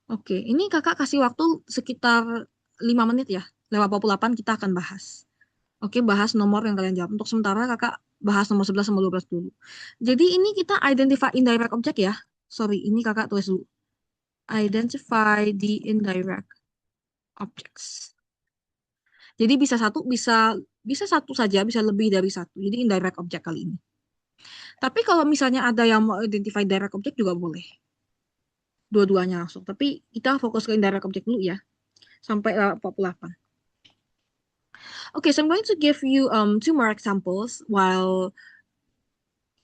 Oke, ini kakak kasih waktu sekitar 5 menit ya. Lewat 48 kita akan bahas. Oke, bahas nomor yang kalian jawab. Untuk sementara kakak bahas nomor 11 sama 12 dulu. Jadi ini kita identify indirect object ya. Sorry, ini kakak tulis dulu. Identify the indirect objects. Jadi bisa satu saja, bisa lebih dari satu. Jadi indirect object kali ini. Tapi kalau misalnya ada yang mau identify direct object juga boleh. Dua-duanya langsung. Tapi kita fokus ke indirect object dulu ya. Sampai 48. Okay, so I'm going to give you 2 more examples while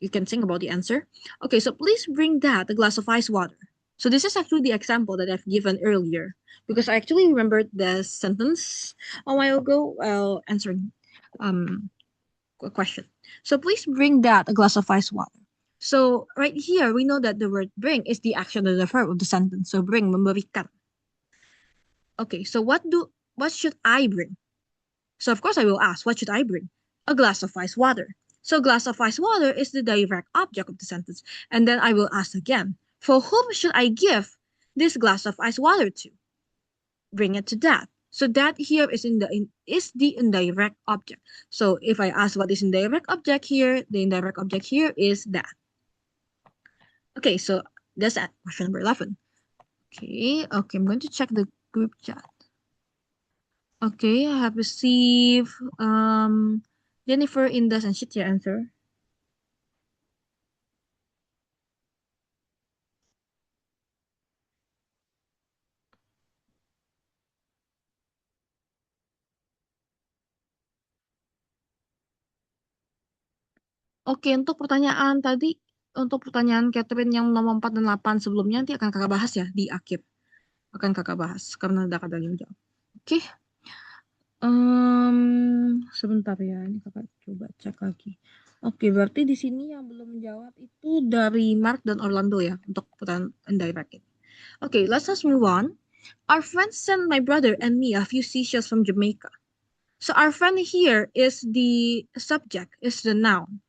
you can think about the answer. Okay, so please bring that a glass of ice water. So this is actually the example that I've given earlier because I actually remembered the sentence a while ago while answering a question. So please bring that a glass of ice water. So right here we know that the word bring is the action of the verb of the sentence. So bring, memberikan. Okay, so what should I bring? So of course I will ask, what should I bring? A glass of ice water. So glass of ice water is the direct object of the sentence. And then I will ask again, for whom should I give this glass of ice water to? Bring it to that. So that here is is the indirect object. So if I ask what is indirect object here, the indirect object here is that. Okay, so that's at question number 11. Okay, I'm going to check the group chat. Okay, I have received Jennifer, Indas, and Shitya answer. Oke, untuk pertanyaan tadi, untuk pertanyaan Catherine yang nomor 4 dan 8 sebelumnya nanti akan kakak bahas ya di akhir. Akan kakak bahas karena udah kakak yang jawab. Oke. Sebentar ya, ini kakak coba cek lagi. Oke, berarti di sini yang belum menjawab itu dari Mark dan Orlando ya untuk pertanyaan indirect. Okay, let's just move on. Our friend sent my brother and me a few seashells from Jamaica. So our friend here is the subject, is the noun.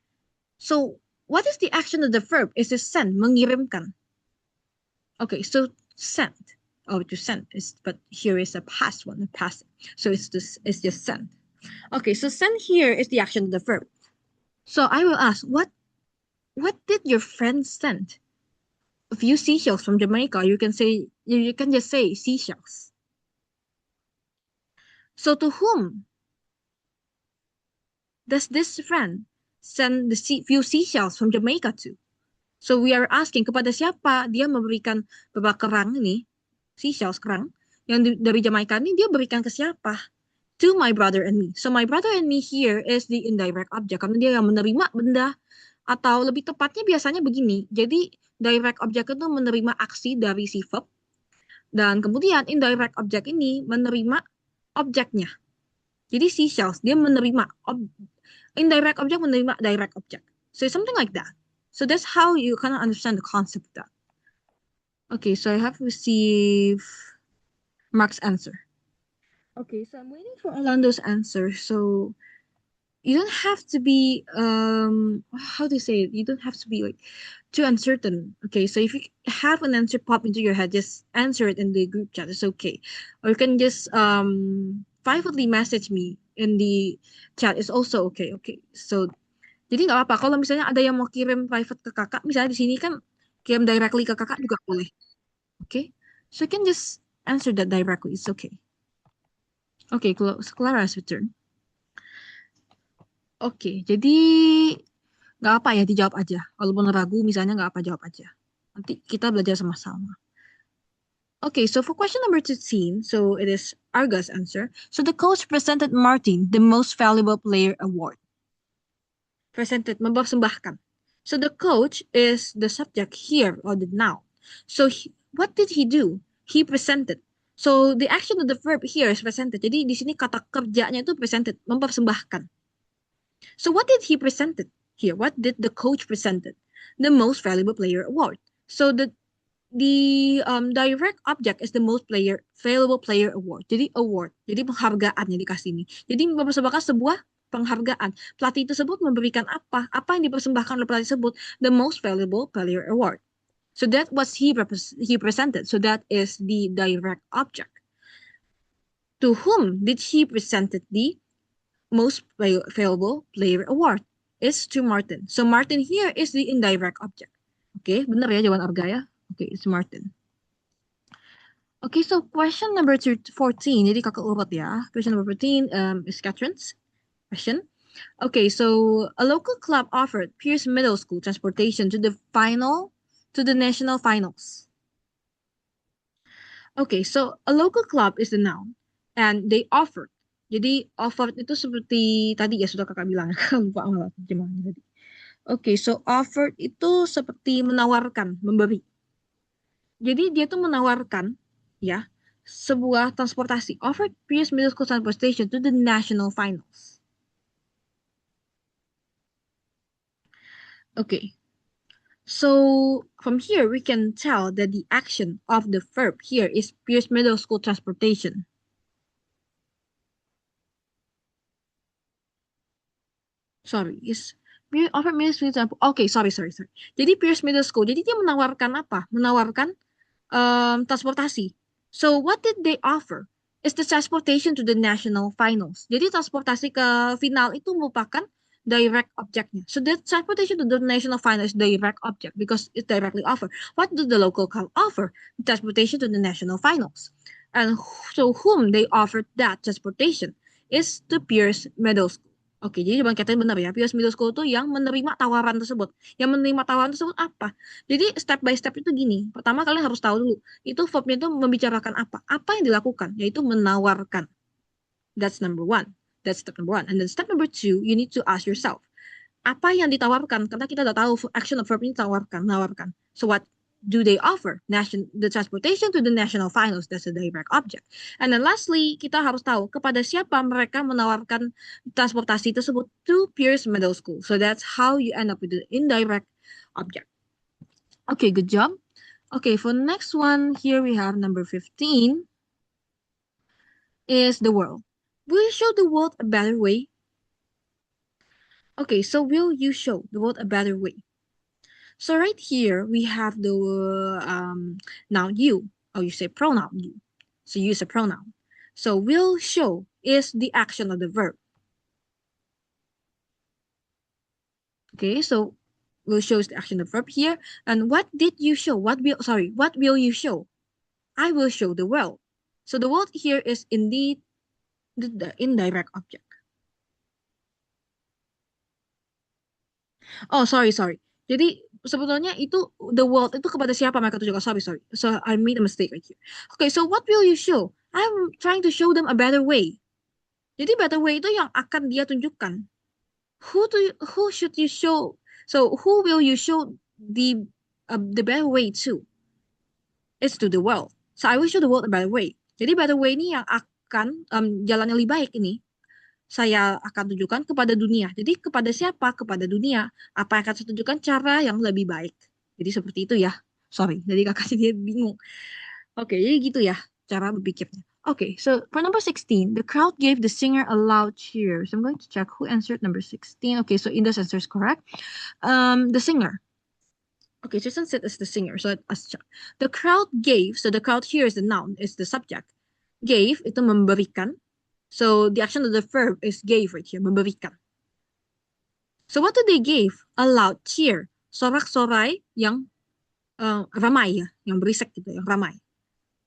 So what is the action of the verb? Is it send, mengirimkan? Okay, so send. Oh, to send is, but here is a past one, a past. So it's just send. Okay, so send here is the action of the verb. So I will ask, what did your friend send? A few seashells from Jamaica. You can just say seashells. So to whom does this friend send the few seashells from Jamaica to? So we are asking kepada siapa dia memberikan beberapa kerang ini, seashells kerang yang dari Jamaica ini dia berikan ke siapa? To my brother and me. So my brother and me here is the indirect object karena dia yang menerima benda, atau lebih tepatnya biasanya begini. Jadi direct object itu menerima aksi dari si verb dan kemudian indirect object ini menerima objeknya. Jadi seashells dia menerima indirect object menerima direct object. So it's something like that. So that's how you kind of understand the concept of that. Okay, so I have received Mark's answer. Okay, so I'm waiting for Orlando's answer. So you don't have to be how do you say it? You don't have to be like too uncertain. Okay, so if you have an answer pop into your head, just answer it in the group chat. It's okay. Or you can just privately message me in the chat. It's also okay. Okay, so jadi nggak apa-apa kalau misalnya ada yang mau kirim private ke kakak, misalnya di sini kan kirim directly ke kakak juga boleh. Okay, so you can just answer that directly. It's okay. Okay, Clara's return. Oke, jadi nggak apa ya dijawab aja. Walaupun ragu misalnya nggak apa jawab aja. Nanti kita belajar sama-sama. Okay, so for question number 13, so it is Arga's answer. So the coach presented Martin the most valuable player award. Presented, mempersembahkan. So the coach is the subject here or the noun. So what did he do? He presented. So the action of the verb here is presented. Jadi di sini kata kerjanya itu presented, mempersembahkan. So what did he presented here? What did the coach presented? The most valuable player award. So the direct object is the most valuable player award. Jadi award. Jadi penghargaan yang dikasih ini. Jadi mempersembahkan sebuah penghargaan. Pelatih tersebut memberikan apa? Apa yang dipersembahkan oleh pelatih tersebut? The most valuable player award. So that was he presented. So that is the direct object. To whom did he presented the most valuable player award? Is to Martin. So Martin here is the indirect object. Okay, benar ya jawaban Arga ya? Okay, it's Martin. Okay, so question number 14. Jadi kakak urut ya. Question number 14 is Catherine's question. Okay, so a local club offered Pierce Middle School transportation to the national finals. Okay, so a local club is the noun and they offered. Jadi offered itu seperti tadi ya sudah kakak bilang. Lupa malah terjemahannya tadi. Okay, so offered itu seperti menawarkan, memberi. Jadi dia tuh menawarkan ya sebuah transportasi, offered Pierce Middle School transportation to the national finals. Okay. So from here we can tell that the action of the verb here is Pierce Middle School transportation. Sorry, is offer Middle School okay, sorry. Jadi Pierce Middle School, jadi dia menawarkan apa? Menawarkan transportasi. So what did they offer? Is the transportation to the national finals. Jadi transportasi ke final itu merupakan direct objectnya. So the transportation to the national finals is direct object because it's directly offered. What do the local club offer? Transportation to the national finals. And so whom they offered that transportation is the Pierce Middle School. Oke, jadi Bang Catherine benar ya. Pierce Middle School itu yang menerima tawaran tersebut. Yang menerima tawaran tersebut apa? Jadi step by step itu gini. Pertama kalian harus tahu dulu, itu verbnya itu membicarakan apa? Apa yang dilakukan? Yaitu menawarkan. That's number one. That's step number one. And then step number two, you need to ask yourself, apa yang ditawarkan? Karena kita udah tahu action of verb ini tawarkan, menawarkan. So what do they offer? The transportation to the national finals, that's a direct object. And then lastly, kita harus tahu kepada siapa mereka menawarkan transportasi tersebut to Pierce Middle School. So that's how you end up with the indirect object. Okay, good job. Okay, for the next one, here we have number 15 is the world. Will you show the world a better way? Okay, so will you show the world a better way? So right here, we have the noun you. Oh, you say pronoun you. So use a pronoun. So will show is the action of the verb. Okay, so will show is the action of the verb here. And what did you show? What will you show? I will show the world. So the world here is indeed the indirect object. Oh, sorry. Jadi sebetulnya itu the world itu kepada siapa mereka tujukan? Sorry. So I made a mistake right here. Okay, so what will you show? I'm trying to show them a better way. Jadi better way itu yang akan dia tunjukkan. Who should you show? So who will you show the better way to? It's to the world. So I will show the world a better way. Jadi better way ini yang akan jalan yang lebih baik ini saya akan tunjukkan kepada dunia. Jadi kepada siapa? Kepada dunia. Apa yang akan saya tunjukkan? Cara yang lebih baik. Jadi seperti itu ya. Sorry, jadi kakaknya dia bingung. Oke, jadi gitu ya cara berpikirnya. Okay, so for number 16, the crowd gave the singer a loud cheer. So I'm going to check who answered number 16. Okay, so Inda's answer is correct. The singer. Okay, Susan said it's the singer. So the crowd gave. So the crowd here is the noun, is the subject. Gave itu memberikan. So the action of the verb is gave right here, memberikan. So what did they give? A loud cheer. Sorak-sorai yang ramai ya, yang berisik gitu, yang ramai.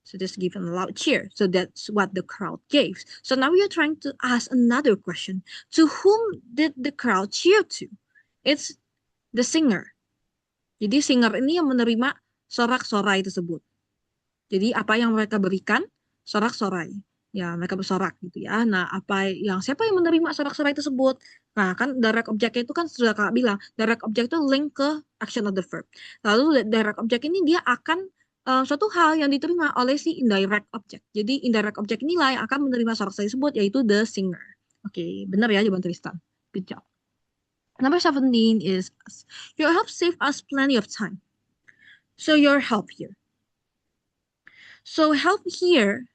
So just give them a loud cheer. So that's what the crowd gave. So now we are trying to ask another question. To whom did the crowd cheer to? It's the singer. Jadi singer ini yang menerima sorak-sorai tersebut. Jadi apa yang mereka berikan? Sorak-sorai. Ya, mereka bersorak gitu ya. Nah, siapa yang menerima sorak-sorai tersebut? Nah, kan direct object itu kan sudah Kak bilang, direct object itu link ke action of the verb. Lalu direct object ini dia akan suatu hal yang diterima oleh si indirect object. Jadi indirect object inilah yang akan menerima sorak-sorai tersebut, yaitu the singer. Oke, benar ya jawaban Tristan. Good job. Number 17 is, your help saved us plenty of time. So your help here. So help here,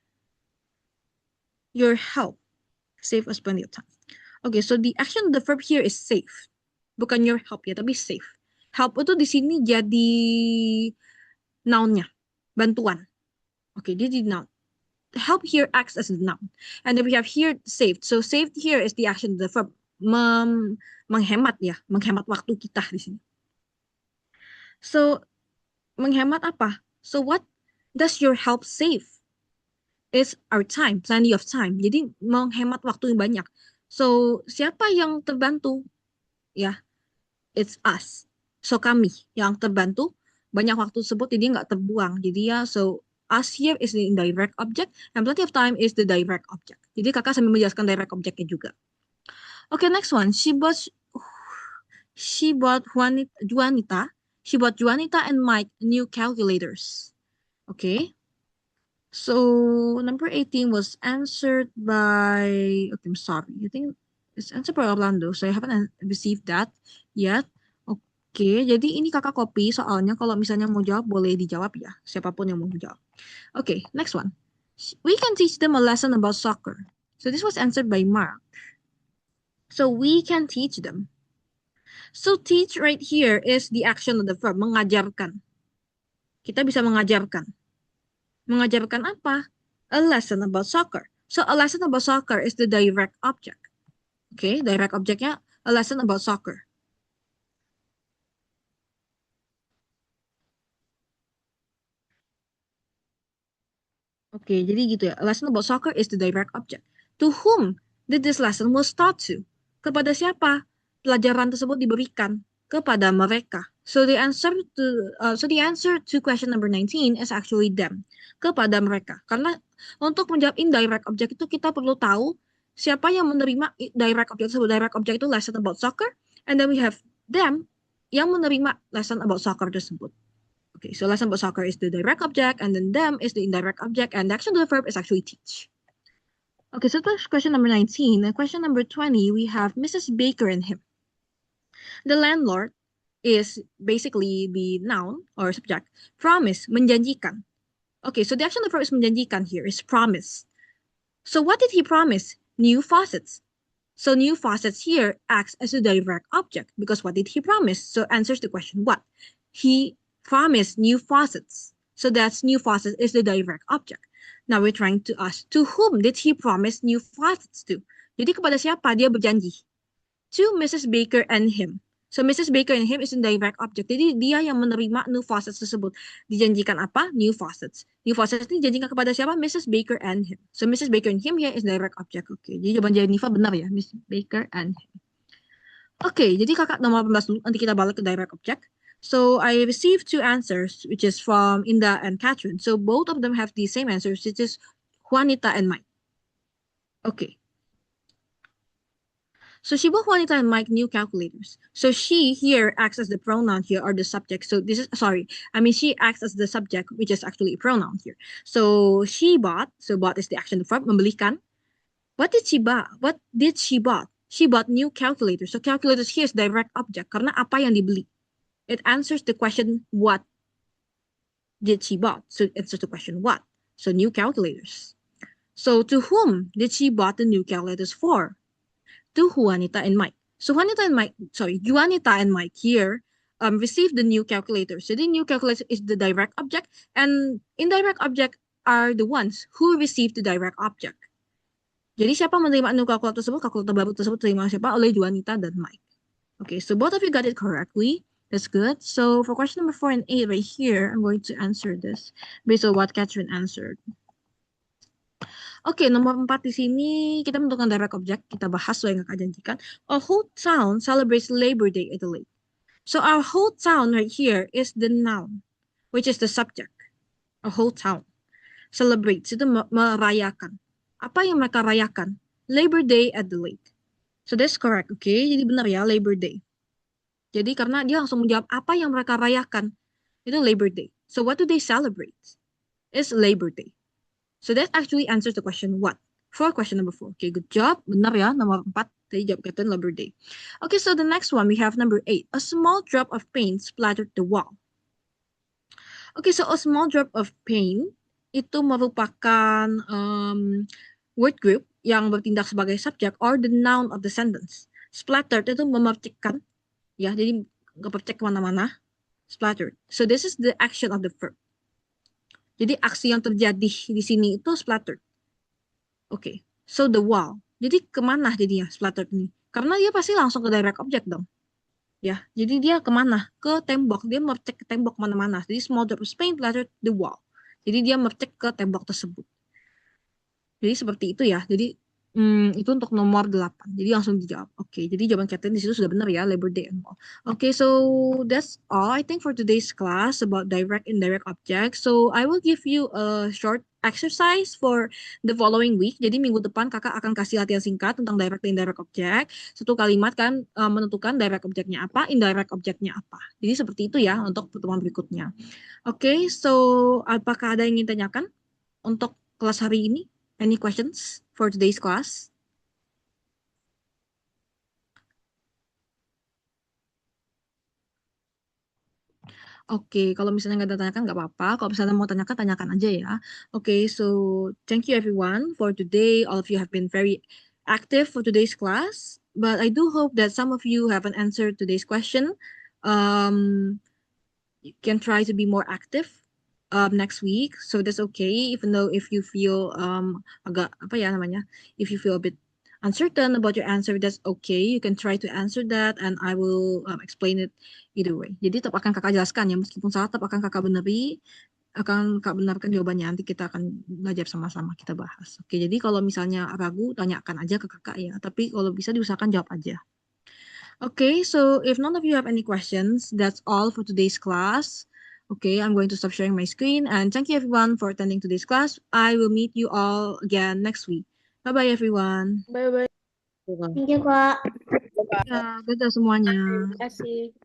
your help save us plenty of time. Okay, so the action of the verb here is save. Bukan your help ya, tapi save. Help itu di sini jadi noun-nya, bantuan. Okay, dia jadi noun. Help here acts as a noun. And then we have here saved. So saved here is the action of the verb. Menghemat ya, menghemat waktu kita di sini. So, menghemat apa? So what does your help save? It's our time, plenty of time. Jadi menghemat waktu yang banyak. So siapa yang terbantu? Ya, it's us. So kami yang terbantu, banyak waktu tersebut jadi nggak terbuang. Jadi ya, so us here is the indirect object and plenty of time is the direct object. Jadi kakak sambil menjelaskan direct objectnya juga. Okay, next one. She bought Juanita and Mike new calculators. Okay. So number 18 was answered by, okay, I'm sorry. I think it's answered by Orlando. So I haven't received that yet. Oke, jadi ini kakak copy soalnya kalau misalnya mau jawab boleh dijawab ya. Siapapun yang mau jawab. Okay, next one. We can teach them a lesson about soccer. So this was answered by Mark. So we can teach them. So teach right here is the action of the verb, mengajarkan. Kita bisa mengajarkan. Mengajarkan apa? A lesson about soccer. So a lesson about soccer is the direct object. Okay, direct objectnya a lesson about soccer. Oke, jadi gitu ya. A lesson about soccer is the direct object. To whom did this lesson was taught to? Kepada siapa pelajaran tersebut diberikan? Kepada mereka. So the answer to question number 19 is actually them. Kepada mereka. Karena untuk menjawab indirect object itu kita perlu tahu siapa yang menerima direct object tersebut. Direct object itu lesson about soccer, and then we have them yang menerima lesson about soccer tersebut. Okay, so lesson about soccer is the direct object, and then them is the indirect object, and the action of the verb is actually teach. Okay, so that's question number 19. And question number 20, we have Mrs. Baker and him. The landlord is basically the noun or subject. Promise, menjanjikan. Okay, so the action of the verb is menjanjikan here, is promise. So what did he promise? New faucets. So new faucets here acts as a direct object because what did he promise? So answers the question what? He promised new faucets. So that's new faucets is the direct object. Now we're trying to ask, to whom did he promise new faucets to? Jadi kepada siapa dia berjanji? To Mrs. Baker and him. So Mrs. Baker and him is the direct object. Jadi dia yang menerima new faucets tersebut. Dijanjikan apa? New faucets. New faucets ini dijanjikan kepada siapa? Mrs. Baker and him. So Mrs. Baker and him here is direct object. Oke, jadi jawaban Jennifer benar ya, Mrs. Baker and him. Oke, jadi kakak nomor 18 dulu. Nanti kita balik ke direct object. So I received two answers, which is from Inda and Catherine. So both of them have the same answers, which is Juanita and Mike. Okay. So she bought Juanita and Mike new calculators. So she here acts as the pronoun here or the subject. So this is, sorry, I mean she acts as the subject, which is actually a pronoun here. So she bought, so bought is the action verb, membelikan. What did she buy? What did she bought? She bought new calculators. So calculators here is direct object. Karena apa yang dibeli? It answers the question, what did she bought? So it answers the question, what? So new calculators. So to whom did she bought the new calculators for? To Juanita and Mike. So Juanita and Mike here received the new calculators. So the new calculator is the direct object, and indirect object are the ones who received the direct object. Jadi siapa menerima new calculator tersebut? Kalkulator baru tersebut terima siapa? Oleh Juanita dan Mike. Okay, so both of you got it correctly. That's good. So for question number 4 and 8 right here, I'm going to answer this based on what Catherine answered. Oke, nomor 4 di sini kita menentukan direct object. Kita bahas sesuai yang kakak janjikan. A whole town celebrates Labor Day at the lake. So our whole town right here is the noun, which is the subject. A whole town celebrates, itu merayakan. Apa yang mereka rayakan? Labor Day at the lake. So that's correct, okay? Jadi benar ya, Labor Day. Jadi karena dia langsung menjawab apa yang mereka rayakan. Itu Labor Day. So what do they celebrate? It's Labor Day. So that actually answers the question what? For question number 4. Okay, good job. Benar ya, nomor 4. Tadi jawab kata Labor Day. Okay, so the next one, we have number 8. A small drop of paint splattered the wall. Okay, so a small drop of paint itu merupakan word group yang bertindak sebagai subject or the noun of the sentence. Splattered itu memercikkan, ya, jadi kepercik kemana-mana. Splattered. So this is the action of the verb. Jadi aksi yang terjadi di sini itu splattered. Okay, so the wall. Jadi kemana jadinya splattered ini? Karena dia pasti langsung ke direct object dong. Ya, jadi dia kemana? Ke tembok. Dia mercek ke tembok mana-mana. Jadi small drop of paint splattered the wall. Jadi dia mercek ke tembok tersebut. Jadi seperti itu ya. Jadi Itu untuk nomor 8. Jadi langsung dijawab. Oke, jadi jawaban Catherine di situ sudah benar ya, Labor Day and all. Oke, so that's all I think for today's class about direct indirect objects. So I will give you a short exercise for the following week. Jadi minggu depan kakak akan kasih latihan singkat tentang direct dan indirect object. Satu kalimat kan menentukan direct objeknya apa, indirect objeknya apa. Jadi seperti itu ya untuk pertemuan berikutnya. Oke, so apakah ada yang ingin tanyakan untuk kelas hari ini? Any questions for today's class? Oke, kalau misalnya nggak ada tanyakan nggak apa-apa. Kalau misalnya mau tanyakan, tanyakan aja ya. Oke, so thank you everyone for today. All of you have been very active for today's class. But I do hope that some of you haven't answered today's question. Um, you can try to be more active next week. So that's okay, even though if you feel agak apa ya namanya, if you feel a bit uncertain about your answer, that's okay. You can try to answer that, and I will explain it either way. Jadi tetap akan kakak jelaskan ya, meskipun salah tetap akan kakak benarkan jawabannya. Nanti kita akan belajar sama-sama, kita bahas. Oke, jadi kalau misalnya ragu, tanyakan aja ke kakak ya. Tapi kalau bisa diusahakan jawab aja. Okay, so if none of you have any questions, that's all for today's class. Okay, I'm going to stop sharing my screen, and thank you everyone for attending today's class. I will meet you all again next week. Bye-bye everyone. Bye-bye. Bukan. Thank you, Kak. Ya, dadah semuanya. Terima kasih.